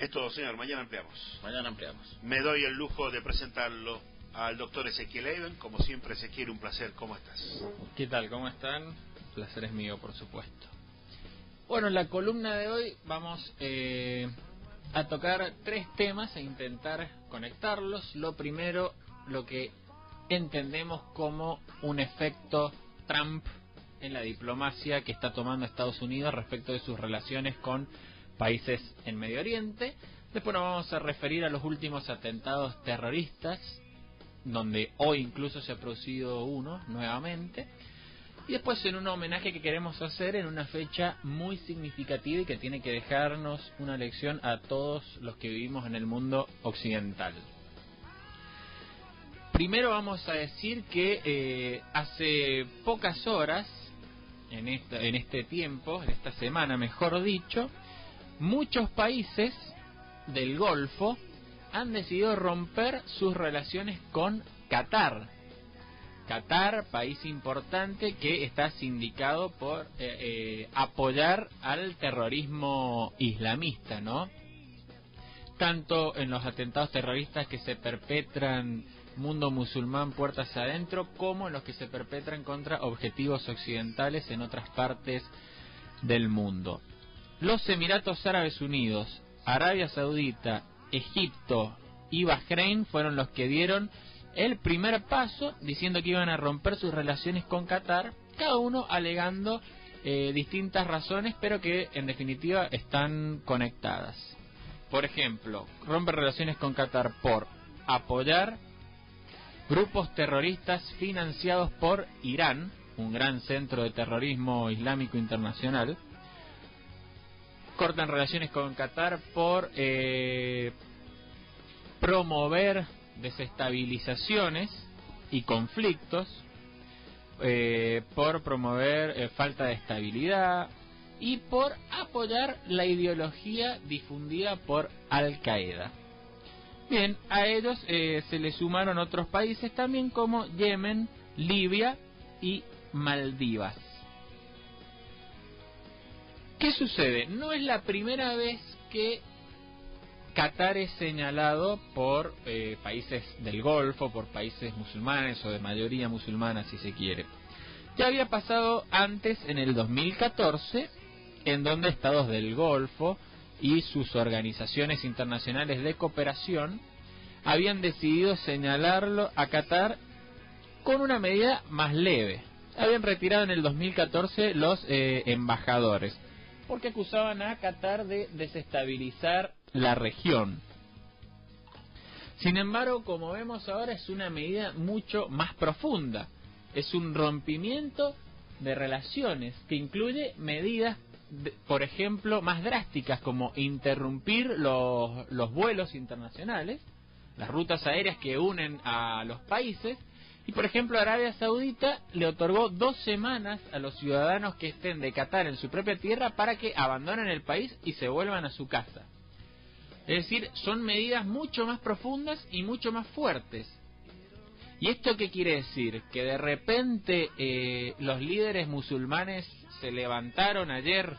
Es todo, señor. Mañana ampliamos. Mañana ampliamos. Me doy el lujo de presentarlo al doctor Ezequiel Eiben. Como siempre, Ezequiel, un placer. ¿Cómo estás? ¿Qué tal? ¿Cómo están? El placer es mío, por supuesto. Bueno, en la columna de hoy vamos a tocar 3 temas e intentar conectarlos. Lo primero, lo que entendemos como un efecto Trump en la diplomacia que está tomando Estados Unidos respecto de sus relaciones con países en Medio Oriente. Después nos vamos a referir a los últimos atentados terroristas, donde hoy incluso se ha producido uno nuevamente. Y después en un homenaje que queremos hacer en una fecha muy significativa y que tiene que dejarnos una lección a todos los que vivimos en el mundo occidental. Primero vamos a decir que hace pocas horas, en este tiempo, en esta semana mejor dicho, muchos países del Golfo han decidido romper sus relaciones con Qatar. Qatar, país importante que está sindicado por apoyar al terrorismo islamista, ¿no? Tanto en los atentados terroristas que se perpetran mundo musulmán puertas adentro, como en los que se perpetran contra objetivos occidentales en otras partes del mundo. Los Emiratos Árabes Unidos, Arabia Saudita, Egipto y Bahrein fueron los que dieron el primer paso diciendo que iban a romper sus relaciones con Qatar, cada uno alegando distintas razones, pero que en definitiva están conectadas. Por ejemplo, rompe relaciones con Qatar por apoyar grupos terroristas financiados por Irán, un gran centro de terrorismo islámico internacional. Cortan relaciones con Qatar por promover desestabilizaciones y conflictos, por promover falta de estabilidad y por apoyar la ideología difundida por Al-Qaeda. Bien, a ellos se le sumaron otros países también como Yemen, Libia y Maldivas. ¿Qué sucede? No es la primera vez que Qatar es señalado por países del Golfo, por países musulmanes o de mayoría musulmana si se quiere. Ya había pasado antes en el 2014, en donde estados del Golfo y sus organizaciones internacionales de cooperación habían decidido señalarlo a Qatar con una medida más leve. Habían retirado en el 2014 los embajadores, porque acusaban a Qatar de desestabilizar la región. Sin embargo, como vemos ahora, es una medida mucho más profunda. Es un rompimiento de relaciones que incluye medidas, por ejemplo, más drásticas, como interrumpir los vuelos internacionales, las rutas aéreas que unen a los países. Y por ejemplo, Arabia Saudita le otorgó 2 semanas a los ciudadanos que estén de Qatar en su propia tierra para que abandonen el país y se vuelvan a su casa. Es decir, son medidas mucho más profundas y mucho más fuertes. ¿Y esto qué quiere decir? Que de repente los líderes musulmanes se levantaron ayer,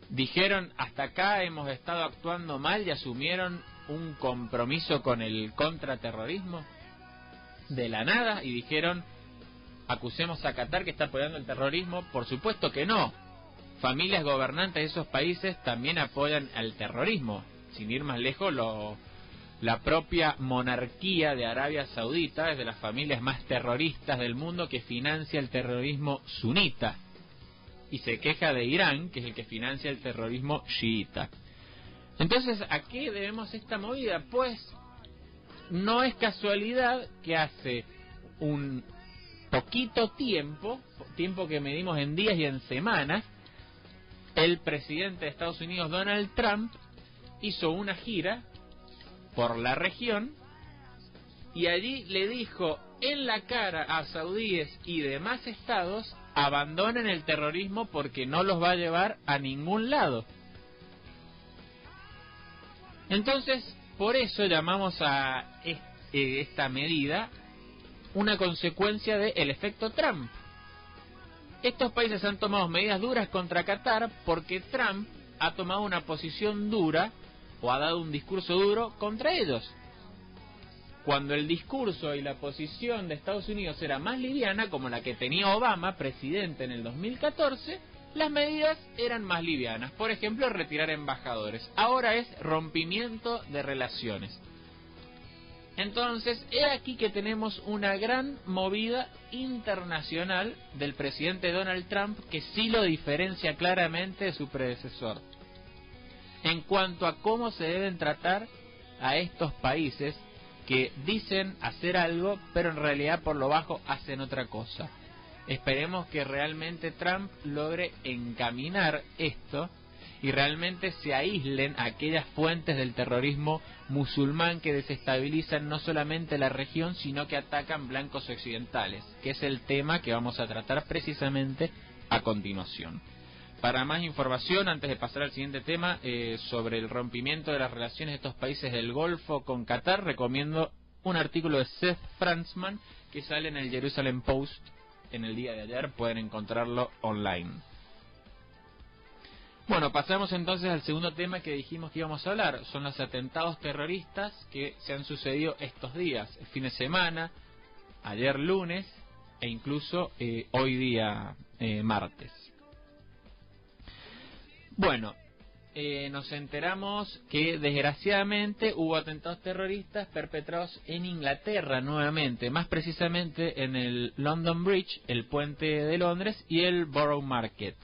dijeron hasta acá hemos estado actuando mal y asumieron un compromiso con el contraterrorismo de la nada y dijeron acusemos a Qatar que está apoyando el terrorismo. Por supuesto que no. Familias gobernantes de esos países también apoyan al terrorismo. Sin ir más lejos, la propia monarquía de Arabia Saudita es de las familias más terroristas del mundo, que financia el terrorismo sunita y se queja de Irán, que es el que financia el terrorismo chiita. Entonces, ¿a qué debemos esta movida? Pues no es casualidad que hace un poquito tiempo que medimos en días y en semanas, el presidente de Estados Unidos, Donald Trump, hizo una gira por la región y allí le dijo en la cara a saudíes y demás estados: abandonen el terrorismo porque no los va a llevar a ningún lado. Entonces, por eso llamamos a esta medida una consecuencia del efecto Trump. Estos países han tomado medidas duras contra Qatar porque Trump ha tomado una posición dura o ha dado un discurso duro contra ellos. Cuando el discurso y la posición de Estados Unidos era más liviana, como la que tenía Obama, presidente en el 2014, las medidas eran más livianas. Por ejemplo, retirar embajadores. Ahora es rompimiento de relaciones. Entonces, he aquí que tenemos una gran movida internacional del presidente Donald Trump que sí lo diferencia claramente de su predecesor en cuanto a cómo se deben tratar a estos países que dicen hacer algo, pero en realidad por lo bajo hacen otra cosa. Esperemos que realmente Trump logre encaminar esto y realmente se aíslen aquellas fuentes del terrorismo musulmán que desestabilizan no solamente la región, sino que atacan blancos occidentales, que es el tema que vamos a tratar precisamente a continuación. Para más información, antes de pasar al siguiente tema, sobre el rompimiento de las relaciones de estos países del Golfo con Qatar, recomiendo un artículo de Seth Frantzman que sale en el Jerusalem Post en el día de ayer, pueden encontrarlo online. Bueno, pasamos entonces al segundo tema que dijimos que íbamos a hablar. Son los atentados terroristas que se han sucedido estos días, el fin de semana, ayer lunes e incluso hoy día martes. Bueno, nos enteramos que desgraciadamente hubo atentados terroristas perpetrados en Inglaterra nuevamente, más precisamente en el London Bridge, el puente de Londres, y el Borough Market,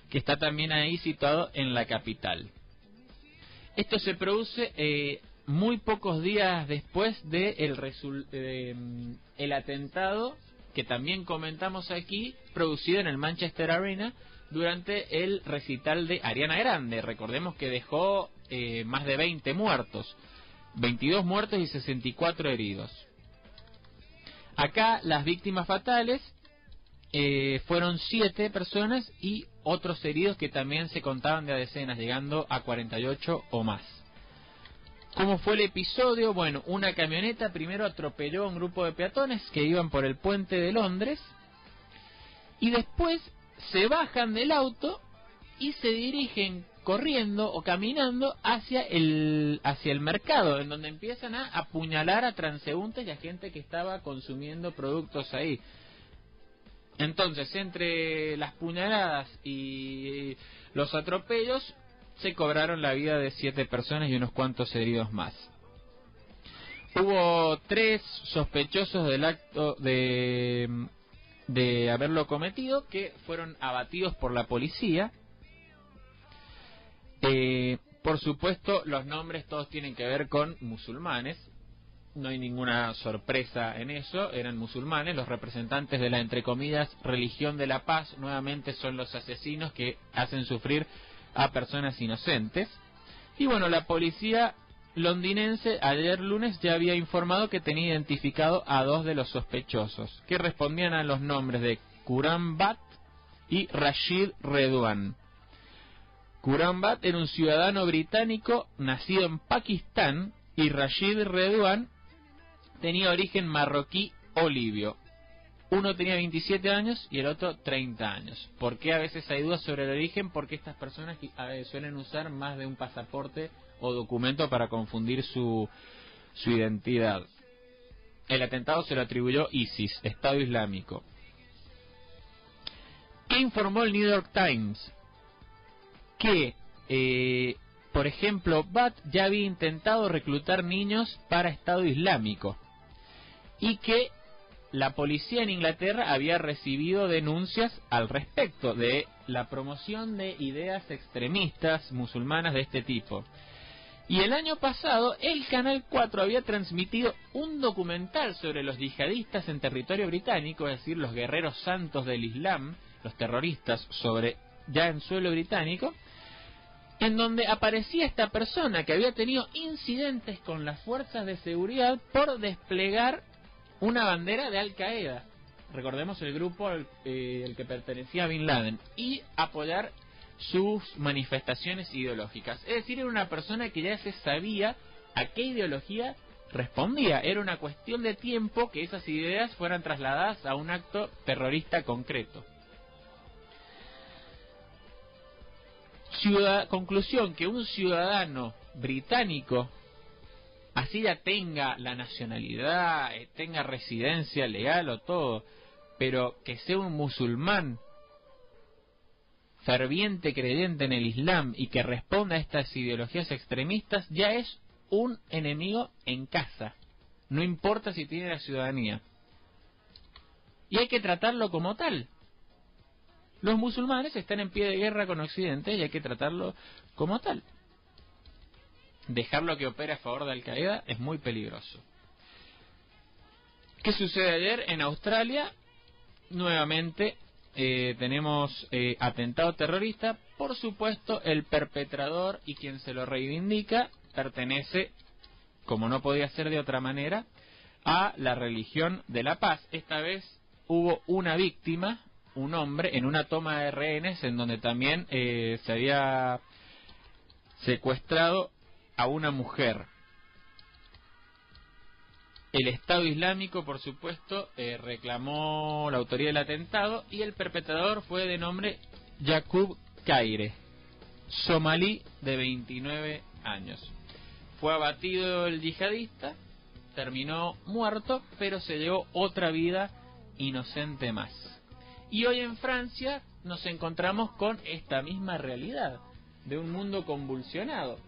que está también ahí situado en la capital. Esto se produce muy pocos días después de el atentado que también comentamos aquí, producido en el Manchester Arena durante el recital de Ariana Grande. Recordemos que dejó más de 20 muertos, 22 muertos y 64 heridos. Acá las víctimas fatales fueron 7 personas y otros heridos que también se contaban de a decenas, llegando a 48 o más. ¿Cómo fue el episodio? Bueno, una camioneta primero atropelló a un grupo de peatones que iban por el puente de Londres y después se bajan del auto y se dirigen corriendo o caminando hacia el mercado, en donde empiezan a apuñalar a transeúntes y a gente que estaba consumiendo productos ahí. Entonces, entre las puñaladas y los atropellos, se cobraron la vida de 7 personas y unos cuantos heridos más. Hubo 3 sospechosos del acto de haberlo cometido que fueron abatidos por la policía. Por supuesto, los nombres todos tienen que ver con musulmanes. No hay ninguna sorpresa en eso, eran musulmanes. Los representantes de la, entre comillas, religión de la paz, nuevamente son los asesinos que hacen sufrir a personas inocentes. Y bueno, la policía londinense ayer lunes ya había informado que tenía identificado a 2 de los sospechosos, que respondían a los nombres de Quran Bat y Rashid Redouan. Quran Bat era un ciudadano británico nacido en Pakistán y Rashid Redouan tenía origen marroquí o libio. Uno tenía 27 años y el otro 30 años. ¿Por qué a veces hay dudas sobre el origen? Porque estas personas suelen usar más de un pasaporte o documento para confundir su identidad. El atentado se lo atribuyó ISIS, Estado Islámico. ¿Qué informó el New York Times? Que, por ejemplo, Bat ya había intentado reclutar niños para Estado Islámico y que la policía en Inglaterra había recibido denuncias al respecto de la promoción de ideas extremistas musulmanas de este tipo. Y el año pasado el Canal 4 había transmitido un documental sobre los yihadistas en territorio británico, es decir, los guerreros santos del Islam, los terroristas ya en suelo británico, en donde aparecía esta persona que había tenido incidentes con las fuerzas de seguridad por desplegar una bandera de Al Qaeda, recordemos el grupo al que pertenecía a Bin Laden, y apoyar sus manifestaciones ideológicas. Es decir, era una persona que ya se sabía a qué ideología respondía. Era una cuestión de tiempo que esas ideas fueran trasladadas a un acto terrorista concreto. Conclusión, que un ciudadano británico, así ya tenga la nacionalidad, tenga residencia legal o todo, pero que sea un musulmán ferviente creyente en el Islam y que responda a estas ideologías extremistas, ya es un enemigo en casa, no importa si tiene la ciudadanía, y hay que tratarlo como tal. Los musulmanes están en pie de guerra con Occidente y hay que tratarlo como tal. Dejarlo que opere a favor de Al-Qaeda es muy peligroso. ¿Qué sucede ayer en Australia? Nuevamente tenemos atentado terrorista. Por supuesto, el perpetrador y quien se lo reivindica pertenece, como no podía ser de otra manera, a la religión de la paz. Esta vez hubo una víctima, un hombre, en una toma de rehenes en donde también se había secuestrado a una mujer. El Estado Islámico, por supuesto, reclamó la autoría del atentado y el perpetrador fue de nombre Yaqub Kaire, somalí de 29 años. Fue abatido el yihadista, terminó muerto, pero se llevó otra vida inocente más. Y hoy en Francia nos encontramos con esta misma realidad de un mundo convulsionado.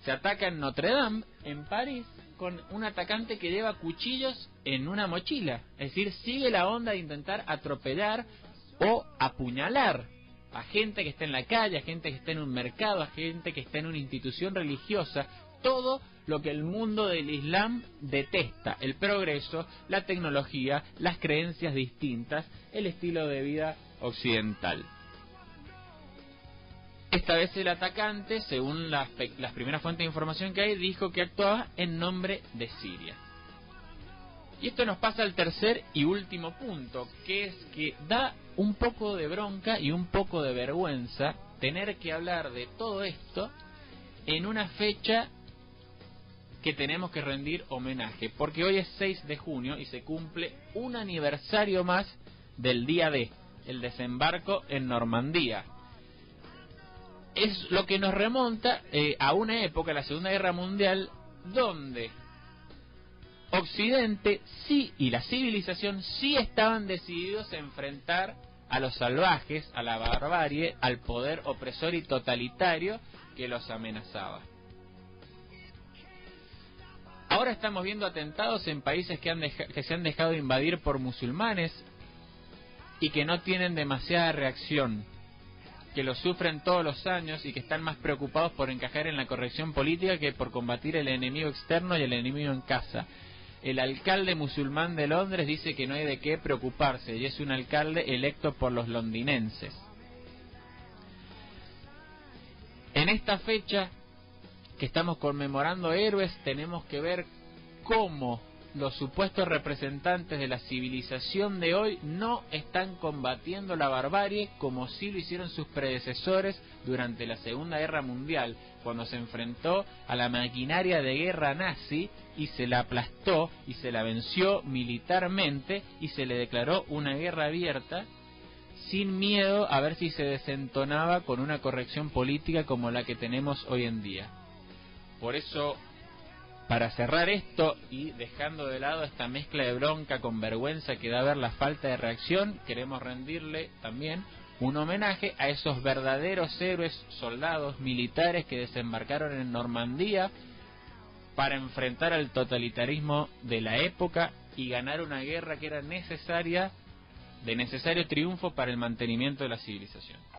Se ataca en Notre Dame, en París, con un atacante que lleva cuchillos en una mochila. Es decir, sigue la onda de intentar atropellar o apuñalar a gente que está en la calle, a gente que está en un mercado, a gente que está en una institución religiosa. Todo lo que el mundo del Islam detesta: el progreso, la tecnología, las creencias distintas, el estilo de vida occidental. Esta vez el atacante, según las primeras fuentes de información que hay, dijo que actuaba en nombre de Siria. Y esto nos pasa al tercer y último punto, que es que da un poco de bronca y un poco de vergüenza tener que hablar de todo esto en una fecha que tenemos que rendir homenaje, porque hoy es 6 de junio y se cumple un aniversario más del día D, el desembarco en Normandía. Es lo que nos remonta a una época, la Segunda Guerra Mundial, donde Occidente sí y la civilización sí estaban decididos a enfrentar a los salvajes, a la barbarie, al poder opresor y totalitario que los amenazaba. Ahora estamos viendo atentados en países que se han dejado invadir por musulmanes y que no tienen demasiada reacción, que lo sufren todos los años y que están más preocupados por encajar en la corrección política que por combatir el enemigo externo y el enemigo en casa. El alcalde musulmán de Londres dice que no hay de qué preocuparse y es un alcalde electo por los londinenses. En esta fecha que estamos conmemorando héroes, tenemos que ver cómo los supuestos representantes de la civilización de hoy no están combatiendo la barbarie como sí lo hicieron sus predecesores durante la Segunda Guerra Mundial, cuando se enfrentó a la maquinaria de guerra nazi y se la aplastó y se la venció militarmente y se le declaró una guerra abierta sin miedo a ver si se desentonaba con una corrección política como la que tenemos hoy en día. Por eso, para cerrar esto y dejando de lado esta mezcla de bronca con vergüenza que da a ver la falta de reacción, queremos rendirle también un homenaje a esos verdaderos héroes, soldados, militares que desembarcaron en Normandía para enfrentar al totalitarismo de la época y ganar una guerra que era necesaria, de necesario triunfo para el mantenimiento de la civilización.